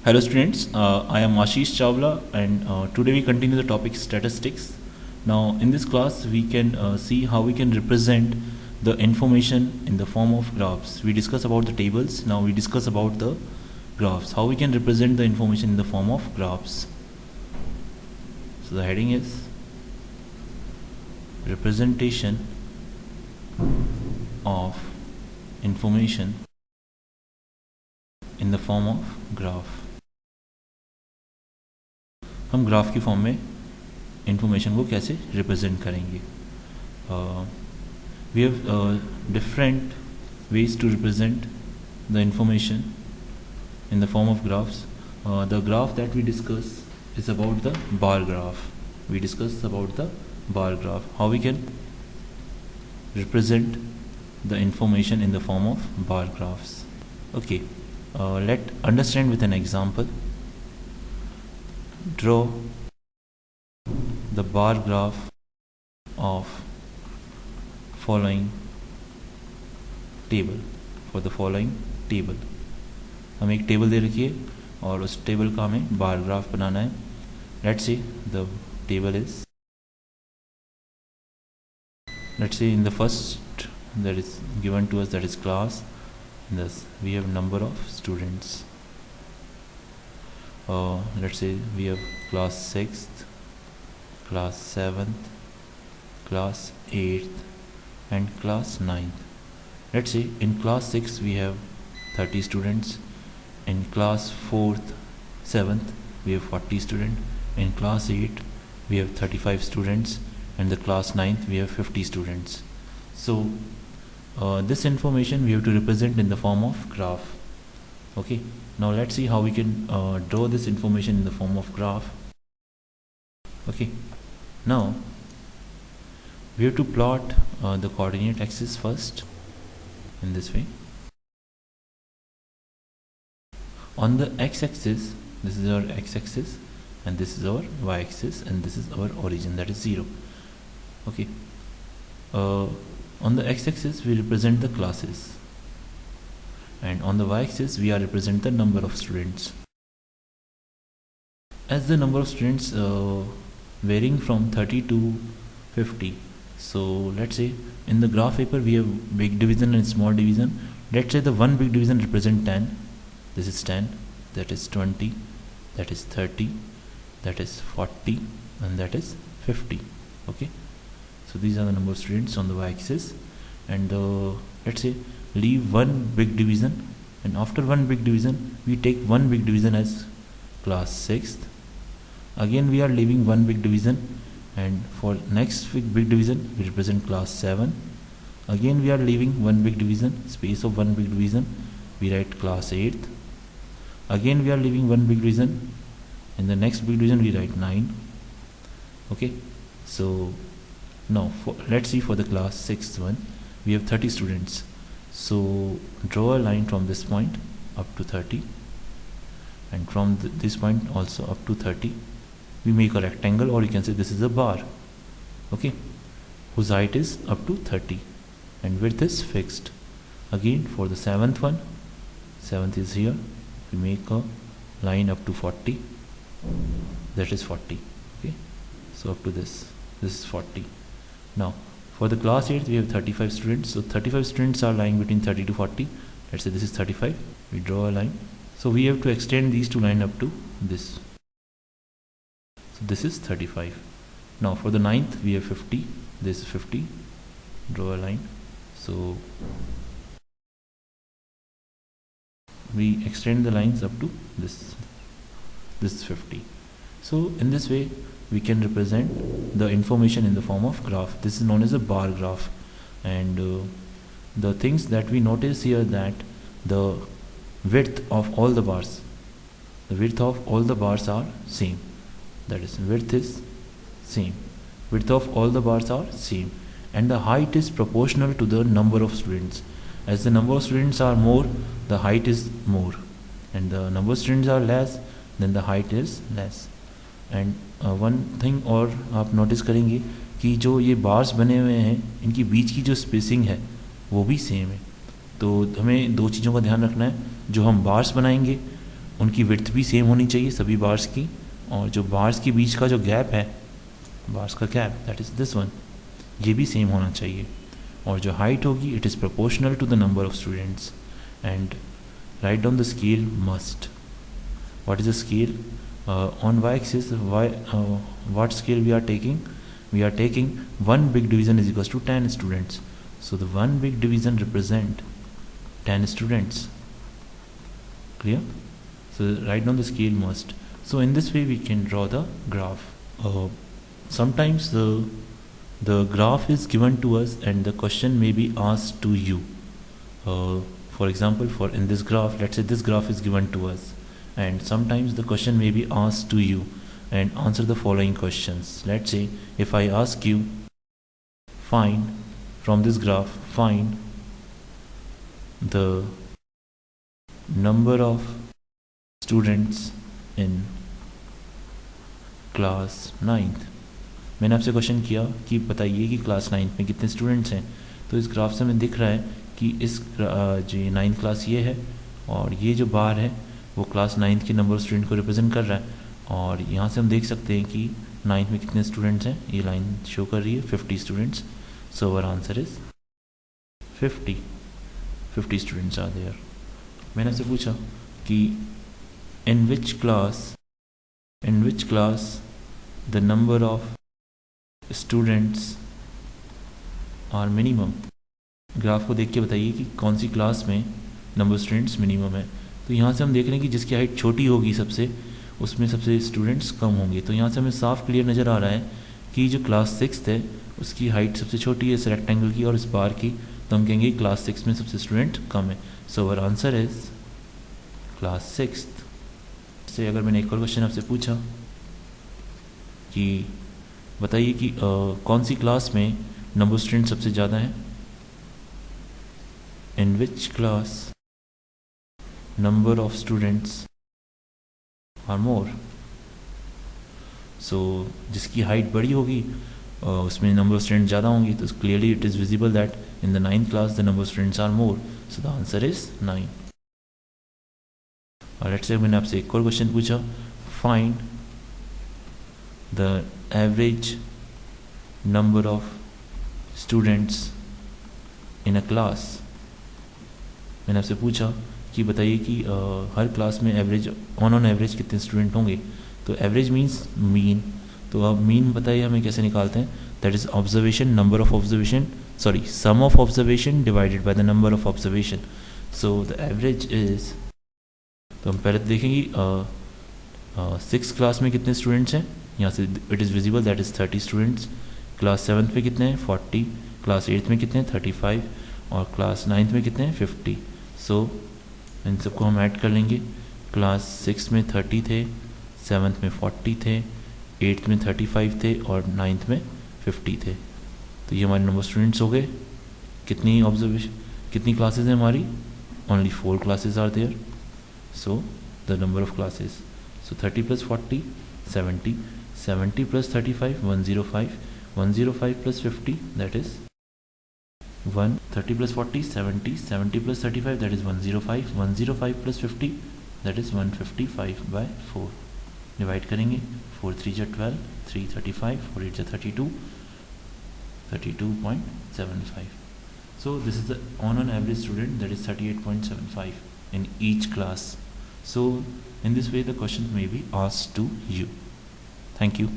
Hello students, I am Ashish Chawla and today we continue the topic statistics. Now in this class we can see how we can represent the information in the form of graphs. We discuss about the tables, now we discuss about the graphs, how we can represent the information in the form of graphs. So the heading is representation of information in the form of graph. हम graph की form में information को कैसे represent करेंगे. We have different ways to represent the information in the form of graphs. The graph that we discuss is about the bar graph. We discussed about the bar graph, how we can represent the information in the form of bar graphs. Okay, let's understand with an example. Draw the bar graph of following table. For the following table, हमें एक table दे रखी है और उस table का हमें bar graph बनाना है. Let's say the table is, let's say in the first that is given to us, that is class. Thus we have number of students. Let's say we have class 6th, class 7th, class 8th and class 9th. Let's say in class 6 we have 30 students, in class 4th, 7th we have 40 students, in class 8 we have 35 students, and the class 9th we have 50 students. So this information we have to represent in the form of graph. Okay, now let's see how we can draw this information in the form of graph. Okay, now we have to plot the coordinate axis first in this way. On the x-axis, this is our x-axis and this is our y-axis and this is our origin, that is 0. Okay, on the x-axis we represent the classes, and on the y-axis we are represent the number of students. As the number of students varying from 30 to 50, so let's say in the graph paper we have big division and small division. Let's say the one big division represent 10. This is 10, that is 20, that is 30, that is 40 and that is 50. Okay, so these are the number of students on the y-axis. And let's say leave one big division, and after one big division we take one big division as class 6th. Again we are leaving one big division, and for next big division we represent class 7. Again we are leaving one big division, space of one big division we write class 8th. Again we are leaving one big division, in the next big division we write 9. Okay, so now let's see for the class 6th one, we have 30 students. So draw a line from this point up to 30, and from this point also up to 30. We make a rectangle, or you can say this is a bar. Okay, whose height is up to 30 and width is fixed. Again for the 7th one, 7th is here, we make a line up to 40, that is 40. Okay, so up to this is 40. Now for the class 8 we have 35 students, so 35 students are lying between 30 to 40. Let's say this is 35, we draw a line. So we have to extend these two lines up to this, so this is 35. Now for the 9th we have 50, this is 50, draw a line. So we extend the lines up to this is 50. So in this way we can represent the information in the form of graph. This is known as a bar graph. And the things that we notice here, that the width of all the bars, are same. That is, width is same, width of all the bars are same, and the height is proportional to the number of students. As the number of students are more, the height is more, and the number of students are less, then the height is less. And one thing और आप notice करेंगे कि जो ये bars बने हुए हैं, इनकी बीच की जो स्पेसिंग है वो भी सेम है. तो हमें दो चीज़ों का ध्यान रखना है. जो हम बार्स बनाएंगे उनकी विड्थ भी सेम होनी चाहिए सभी बार्स की, और जो बार्स के बीच का जो गैप है, बार्स का gap, that is this one, ये भी सेम होना चाहिए। और जो हाइट होगी it is proportional to the number of students. And write down the scale must. What is the scale? On y axis, what scale we are taking? We are taking 1 big division is equals to 10 students. So the 1 big division represent 10 students. Clear? So write down the scale must. So in this way we can draw the graph. Sometimes the graph is given to us and the question may be asked to you. For example, in this graph, let's say this graph is given to us, and sometimes the question may be asked to you and answer the following questions. Let's say if I ask you, find from this graph, find the number of students in class 9th। मैंने आपसे question किया कि बताइए कि class 9th में कितने students हैं। तो इस ग्राफ से हमें दिख रहा है कि इस जो 9th क्लास ये है, और ये जो बार है वो क्लास 9th के नंबर ऑफ स्टूडेंट को रिप्रेजेंट कर रहा है। और यहाँ से हम देख सकते हैं कि 9th में कितने स्टूडेंट्स हैं, ये लाइन शो कर रही है 50 students. So our answer is 50 students are there. मैंने आपसे पूछा कि in which class the number of students are minimum. Graph को देख के बताइए कि कौन सी क्लास में नंबर ऑफ स्टूडेंट्स मिनिमम है। तो यहाँ से हम देख रहे हैं कि जिसकी हाइट छोटी होगी सबसे, उसमें सबसे स्टूडेंट्स कम होंगे। तो यहाँ से हमें साफ क्लियर नज़र आ रहा है कि जो क्लास 6th है उसकी हाइट सबसे छोटी है इस रेक्टेंगल की और इस बार की, तो हम कहेंगे क्लास 6 में सबसे स्टूडेंट कम है। So our answer is class 6th। से अगर मैंने एक और क्वेश्चन आपसे पूछा कि बताइए कि कौन सी क्लास में नंबर ऑफ स्टूडेंट सबसे ज़्यादा है, in which class number of students are more. So जिसकी हाइट बड़ी होगी उसमें नंबर ऑफ स्टूडेंट ज़्यादा होंगी, तो clearly it is visible that in the 9th class the number of students are more. So the answer is 9। और let's say मैंने आपसे एक और क्वेश्चन पूछा, find the average number of students in a class. मैंने आपसे पूछा कि बताइए कि हर क्लास में एवरेज ऑन एवरेज कितने स्टूडेंट होंगे। तो एवरेज मीन्स मीन। तो अब मीन बताइए हमें कैसे निकालते हैं, that is observation, number of observation, sorry sum of observation divided by the number of observation. So the average is, तो हम पहले तो देखेंगे 6th क्लास में कितने स्टूडेंट्स हैं, यहाँ से it is visible that is 30 students. Class 7th में कितने हैं 40, क्लास 8th में कितने हैं 35, और क्लास 9th में कितने हैं 50। सो इन सबको हम ऐड कर लेंगे। क्लास 6 में 30 थे, 7th में 40 थे, 8th में 35 थे और 9th में 50 थे। तो ये हमारे नंबर स्टूडेंट्स हो गए। कितनी ऑब्जर्वेशन, कितनी क्लासेस हैं हमारी, only 4 classes are there. So the number of classes, so 30 + 40 70, 70 + 35 105, 105 + 50 that is 1, 30 + 40 70, 70 + 35 that is 105, 105 + 50 that is 155/4। Divide करेंगे, 4 3 × 12, 3 35, 4 8 32, 32.75। So this is the on an average student, that is 38.75 in each class. So in this way the questions may be asked to you. Thank you.